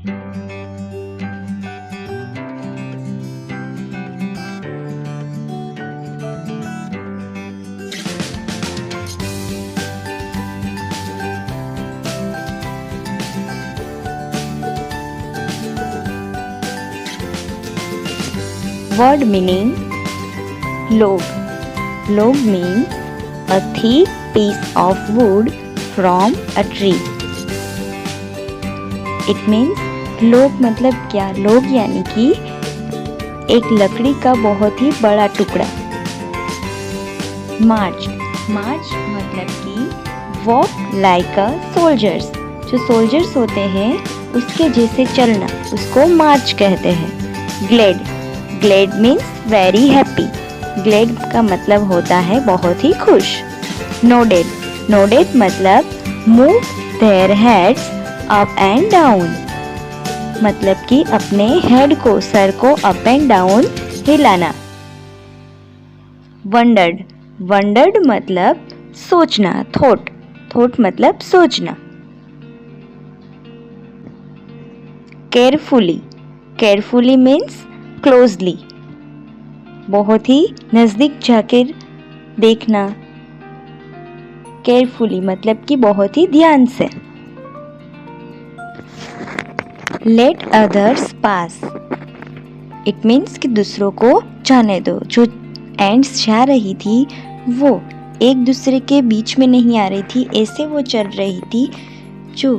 Word meaning log. Log means a thick piece of wood from a tree. It means log मतलब क्या? log यानी कि एक लकड़ी का बहुत ही बड़ा टुकड़ा. March. March मतलब कि walk like a soldiers. जो soldiers होते हैं उसके जैसे चलना, उसको march कहते हैं. Glad. Glad means very happy. Glad का मतलब होता है बहुत ही खुश. Nodded. Nodded मतलब move their heads up and down. मतलब कि अपने हेड को, सर को अप एंड डाउन हिलाना. Wondered. Wondered मतलब सोचना, थॉट. थॉट मतलब सोचना. Carefully. Carefully means क्लोजली, बहुत ही नज़दीक जाकर देखना. केयरफुली मतलब कि बहुत ही ध्यान से. Let others pass. It means कि दूसरों को जाने दो. जो एंड्स जा रही थी वो एक दूसरे के बीच में नहीं आ रही थी, ऐसे वो चल रही थी जो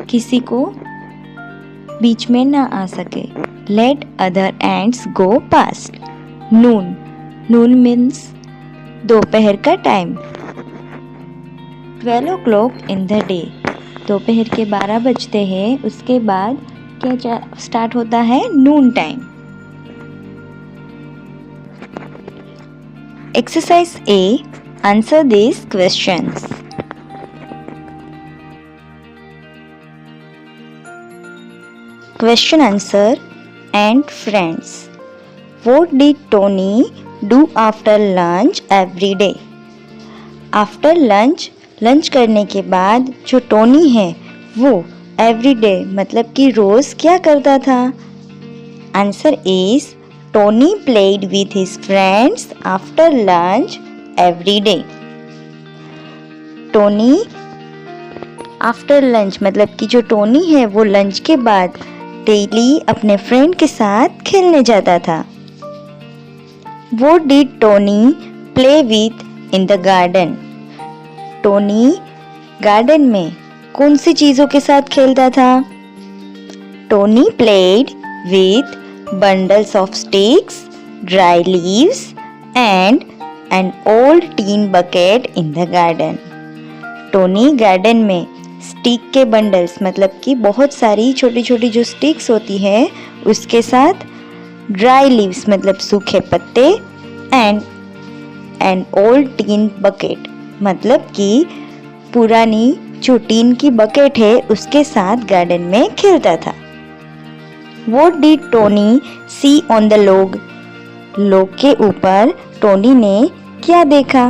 किसी को बीच में ना आ सके. Let other ants go past. Noon. Noon means दोपहर का time. 12 o'clock in the day. दोपहर के 12 बजते हैं. उसके बाद क्या स्टार्ट होता है? नून time. Exercise A. Answer these questions. Question answer and friends. What did Tony do after lunch every day? After lunch, lunch करने के बाद जो टोनी है वो every day मतलब कि रोज क्या करता था? Answer is Tony played with his friends after lunch every day. Tony after lunch मतलब कि जो टोनी है वो लंच के बाद डेली अपने फ्रेंड के साथ खेलने जाता था. What did Tony play with in the garden? Tony garden में कौन सी चीज़ों के साथ खेलता था? Tony played with bundles of sticks, dry leaves and an old tin bucket in the garden. Tony garden में स्टिक के बंडल्स मतलब कि बहुत सारी छोटी छोटी जो स्टिक्स होती है उसके साथ ड्राई लीव्स मतलब सूखे पत्ते and an old tin bucket मतलब कि पुरानी जो टीन की बकेट है उसके साथ गार्डन में खेलता था. What did Tony see on the log? Log के ऊपर टोनी ने क्या देखा?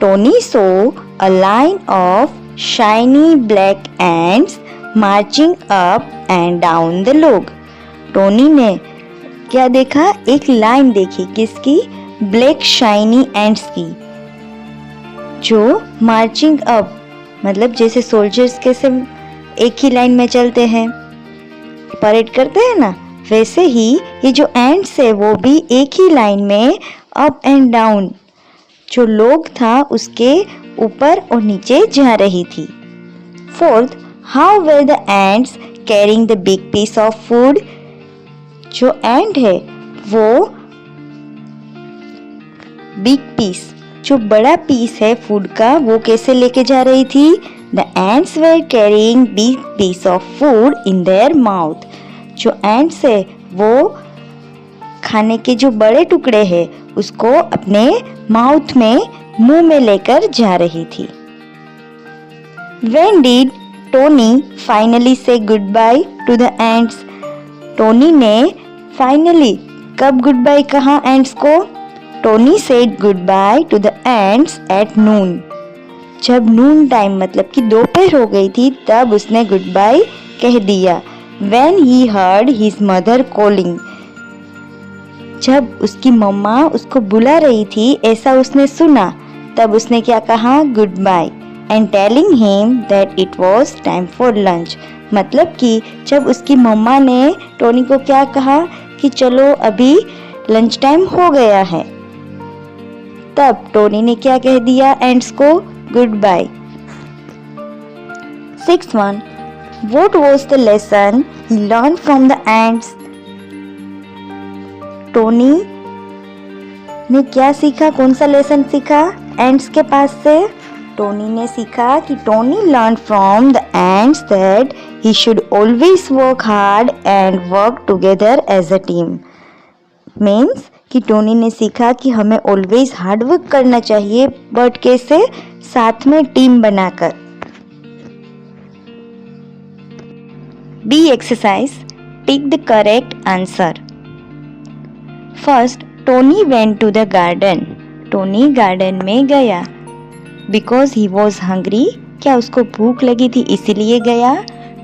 Tony saw a line of shiny black ants marching up and down the log. Tony ने क्या देखा? एक लाइन देखी. किसकी? ब्लैक शाइनी एंट्स की जो मार्चिंग अप मतलब जैसे सोल्जर्स कैसे एक ही लाइन में चलते हैं, परेड करते हैं ना, वैसे ही ये जो एंट्स है वो भी एक ही लाइन में अप एंड डाउन जो लोग था उसके ऊपर और नीचे जा रही थी. Fourth, how were the ants carrying the big piece of food? जो एंट है वो बिग पीस जो बड़ा पीस है फूड का वो कैसे लेके जा रही थी? The ants were carrying big piece of food in their mouth. जो एंट्स है वो खाने के जो बड़े टुकड़े हैं उसको अपने माउथ में मुंह में लेकर जा रही थी. When did Tony finally say goodbye to the ants? Tony ने फाइनली कब गुड बाय कहा एंट्स को? Tony said good by two the ants at noon. जब नून टाइम मतलब कि दोपहर हो गई थी तब उसने गुड बाय कह दिया When he heard his mother calling, जब उसकी मम्मा उसको बुला रही थी ऐसा उसने सुना, तब उसने क्या कहा? Good bye and telling him that it was time for lunch. मतलब कि जब उसकी मम्मा ने टोनी को क्या कहा कि चलो अभी लंच टाइम हो गया है, तब टोनी ने क्या कह दिया एंड्स को? Good bye. 6th, What was the lesson he learned from the ants? Tony ने क्या सीखा? कौन सा लेसन सीखा एंट्स के पास से? टोनी ने सीखा कि Tony learn from the ants that he should always work hard and work together as a team. Means कि टोनी ने सीखा कि हमें ऑलवेज हार्ड वर्क करना चाहिए, बट कैसे? साथ में टीम बनाकर। B exercise, tick the correct answer. First, Tony went to the garden. Tony garden में गया। बिकॉज ही वॉज हंग्री, क्या उसको भूख लगी थी इसीलिए गया?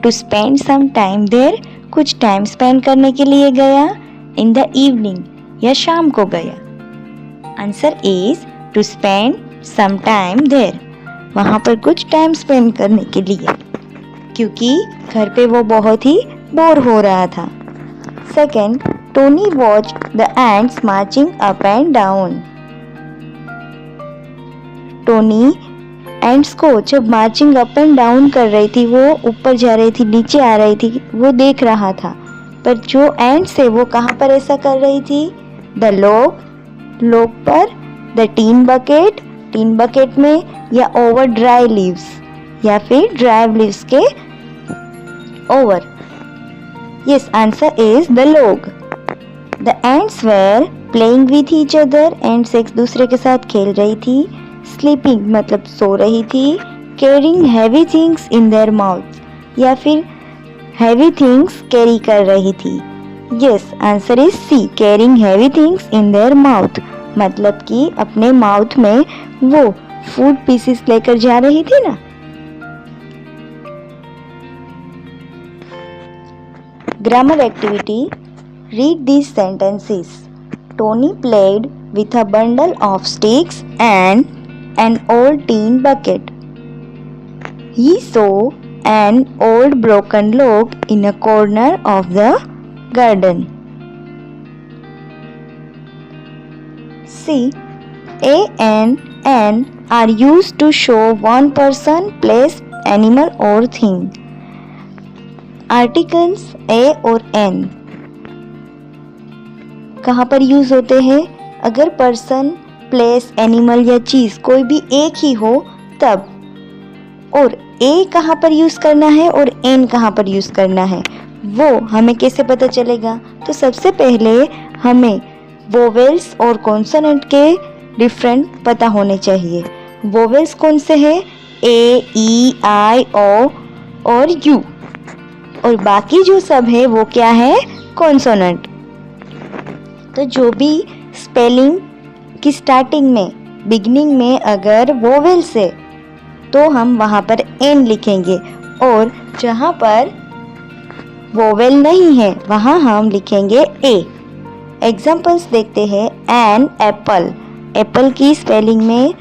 To spend some time there, कुछ टाइम स्पेंड करने के लिए गया? इन द इवनिंग, या शाम को गया? Answer is to spend some time there, वहाँ पर कुछ टाइम स्पेंड करने के लिए, क्योंकि घर पे वो बहुत ही बोर हो रहा था। Second, Tony watch the ants marching up and down. Tony ants को जब मार्चिंग अप एंड डाउन कर रही थी, वो ऊपर जा रही थी, नीचे आ रही थी, वो देख रहा था। पर जो एंट्स है वो कहाँ पर ऐसा कर रही थी? द लॉग पर, द टीन बकेट में, या ओवर ड्राई लीव्स, या फिर ड्राई लीव्स के over. Yes, answer is the log. The ants were playing with each other, ants एक दूसरे के साथ खेल रही थी। स्लीपिंग मतलब सो रही थी। Carrying heavy things in their mouth, या फिर हैवी थिंग्स कैरी कर रही थी। Yes, answer is C, carrying heavy things in their mouth, मतलब कि अपने माउथ में वो फूड पीसेस लेकर जा रही थी ना। Grammar activity, read these sentences. Tony played with a bundle of sticks and an old tin bucket. He saw an old broken log in a corner of the garden. C. A and N are used to show one person, place, animal or thing. Articles A और N कहाँ पर use होते हैं? अगर person, place, animal या चीज कोई भी एक ही हो तब। और ए कहाँ पर यूज करना है और एन कहाँ पर यूज करना है, वो हमें कैसे पता चलेगा? तो सबसे पहले हमें वोवेल्स और कॉन्सोनेंट के डिफरेंट पता होने चाहिए। वोवेल्स कौन से हैं? ए, ई, आई, ओ और यू, और बाकी जो सब है वो क्या है? कॉन्सोनेंट। तो जो भी स्पेलिंग की स्टार्टिंग में, बिगनिंग में अगर वोवेल्स है तो हम वहाँ पर एन लिखेंगे, और जहाँ पर वोवेल नहीं है वहाँ हम लिखेंगे ए। एग्जाम्पल्स देखते हैं। एन एप्पल, एप्पल की स्पेलिंग में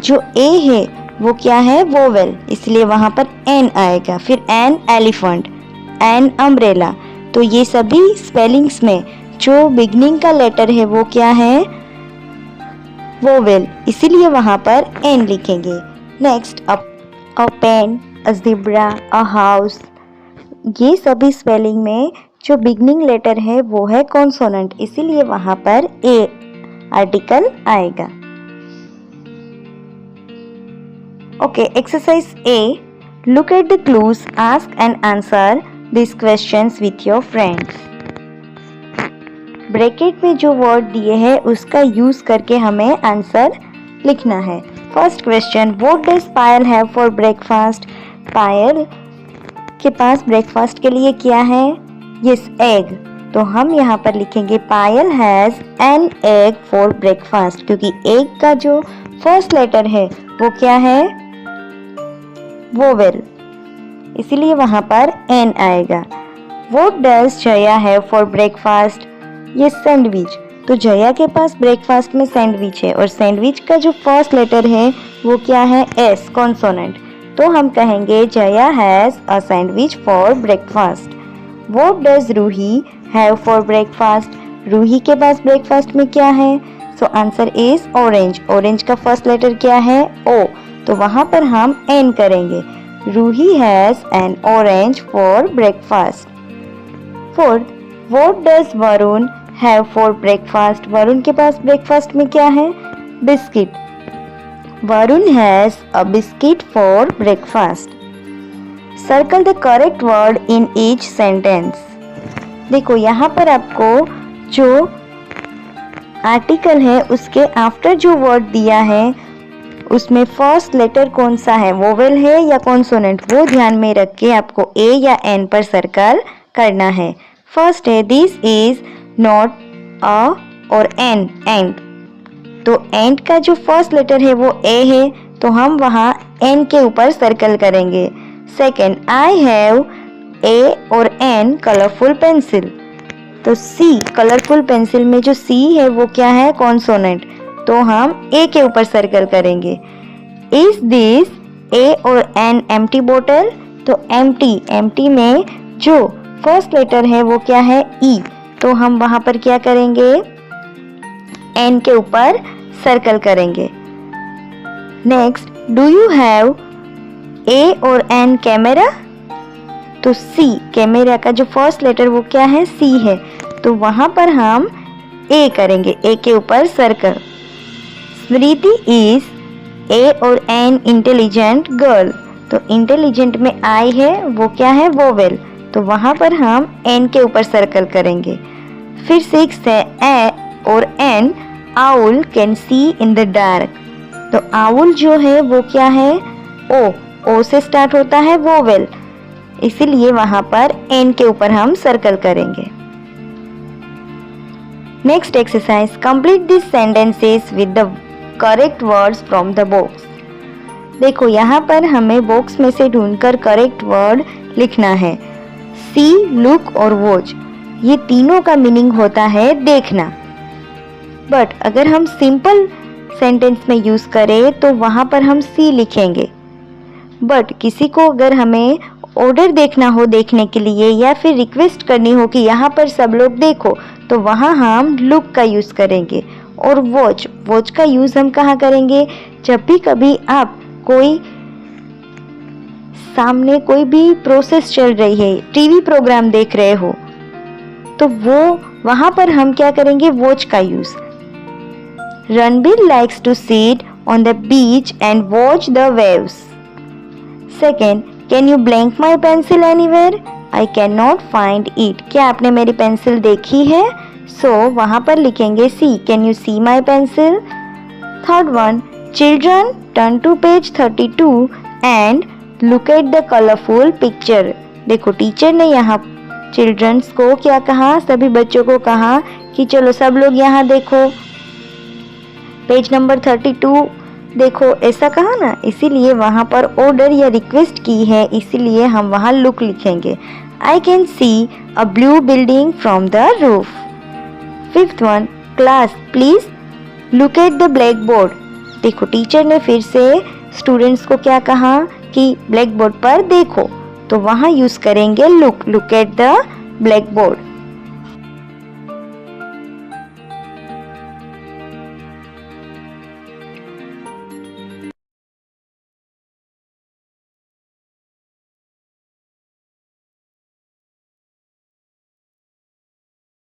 जो ए है वो क्या है? वोवेल, इसलिए वहाँ पर एन आएगा। फिर एन एलिफेंट, एन अम्ब्रेला, तो ये सभी स्पेलिंग्स में जो बिगनिंग का लेटर है वो क्या है? वोवेल, इसीलिए वहाँ पर एन लिखेंगे। Next, a pen, a zebra, a house, ये सभी स्पेलिंग में जो बिगनिंग लेटर है वो है कॉन्सोनेंट, इसीलिए वहाँ पर ए आर्टिकल आएगा। Okay, exercise A, look at the clues, ask and answer this questions with your friends. Bracket में जो वर्ड दिए हैं उसका यूज करके हमें आंसर लिखना है। First question, what does Payal have for breakfast? Payal के पास ब्रेकफास्ट के लिए क्या है? Yes, egg. तो हम यहाँ पर लिखेंगे Payal has an egg for breakfast, क्योंकि एग का जो फर्स्ट लेटर है वो क्या है? वोवेल। इसीलिए वहाँ पर एन आएगा। What does Jaya have for breakfast? ये सैंडविच। तो जया के पास ब्रेकफास्ट में सैंडविच है और सैंडविच का जो फर्स्ट लेटर है वो क्या है? S, consonant. तो हम कहेंगे Jaya has a sandwich for breakfast. What does Ruhi have for breakfast? Ruhi के पास ब्रेकफास्ट में क्या है? So answer is orange. Orange का फर्स्ट लेटर क्या है? ओ। तो वहाँ पर हम एन करेंगे। Ruhi has an orange for breakfast. Fourth, what does Varun have for breakfast? Varun के पास ब्रेकफास्ट में क्या है? Biscuit. Varun has a biscuit for breakfast. Circle the correct word in each sentence. देखो यहाँ पर आपको जो आर्टिकल है उसके आफ्टर जो वर्ड दिया है उसमें फर्स्ट लेटर कौन सा है, वोवेल है या कॉन्सोनेंट, वो ध्यान में रख के आपको ए या एन पर सर्कल करना है। फर्स्ट है दिस इज नॉट अ और एन, एंड। तो एंड का जो फर्स्ट लेटर है वो ए है, तो हम वहाँ एन के ऊपर सर्कल करेंगे। सेकेंड, आई हैव ए और एन कलरफुल पेंसिल। तो सी, कलरफुल पेंसिल में जो सी है वो क्या है? कॉन्सोनेंट। तो हम ए के ऊपर सर्कल करेंगे। इज दिस ए और एन एम्प्टी बोतल? तो एम्प्टी, एम्प्टी में जो फर्स्ट लेटर है वो क्या है? ई। तो हम वहां पर क्या करेंगे? एन के ऊपर सर्कल करेंगे। Next, do you have a और एन कैमरा? तो सी, कैमरा का जो फर्स्ट लेटर वो क्या है? सी है। तो वहां पर हम ए करेंगे, ए के ऊपर सर्कल। स्मृति इज ए और एन इंटेलिजेंट गर्ल। तो इंटेलिजेंट में आई है, वो क्या है? वोवेल। तो वहां पर हम एन के ऊपर सर्कल करेंगे। फिर सिक्स है ए और N owl can see in the dark. तो आउल जो है वो क्या है? ओ, ओ से स्टार्ट होता है वोवेल, इसीलिए वहां पर एन के ऊपर हम सर्कल करेंगे। Next exercise, complete this sentences with the correct words from the box. देखो यहाँ पर हमें बॉक्स में से ढूंढकर करेक्ट वर्ड लिखना है। सी, लुक और वॉच, ये तीनों का मीनिंग होता है देखना। बट अगर हम सिंपल सेंटेंस में यूज करें तो वहां पर हम सी लिखेंगे। बट किसी को अगर हमें ऑर्डर देखना हो देखने के लिए या फिर रिक्वेस्ट करनी हो कि यहाँ पर सब लोग देखो, तो वहाँ हम लुक का यूज़ करेंगे। और वॉच, वॉच का यूज़ हम कहाँ करेंगे? जब भी कभी आप कोई सामने कोई भी प्रोसेस चल रही है, टीवी प्रोग्राम देख रहे हो, तो वो वहाँ पर हम क्या करेंगे? वॉच का use. Ranbir likes to sit on the beach and watch the waves. Second, can you blank my pencil anywhere? I can not find it. क्या आपने मेरी पेंसिल देखी है? सो वहाँ पर लिखेंगे C, can you see my pencil. Third one, children turn to page 32 and look at the colourful picture. देखो teacher ने यहाँ चिल्ड्रंस को क्या कहा? सभी बच्चों को कहा कि चलो सब लोग यहाँ देखो, पेज नंबर 32 देखो, ऐसा कहा ना, इसीलिए वहाँ पर ऑर्डर या रिक्वेस्ट की है, इसीलिए हम वहाँ लुक लिखेंगे। I can see a blue building from the roof. Fifth one, class please look at the black board. देखो टीचर ने फिर से स्टूडेंट्स को क्या कहा कि ब्लैक बोर्ड पर देखो, तो वहाँ यूज करेंगे look, look at the black board.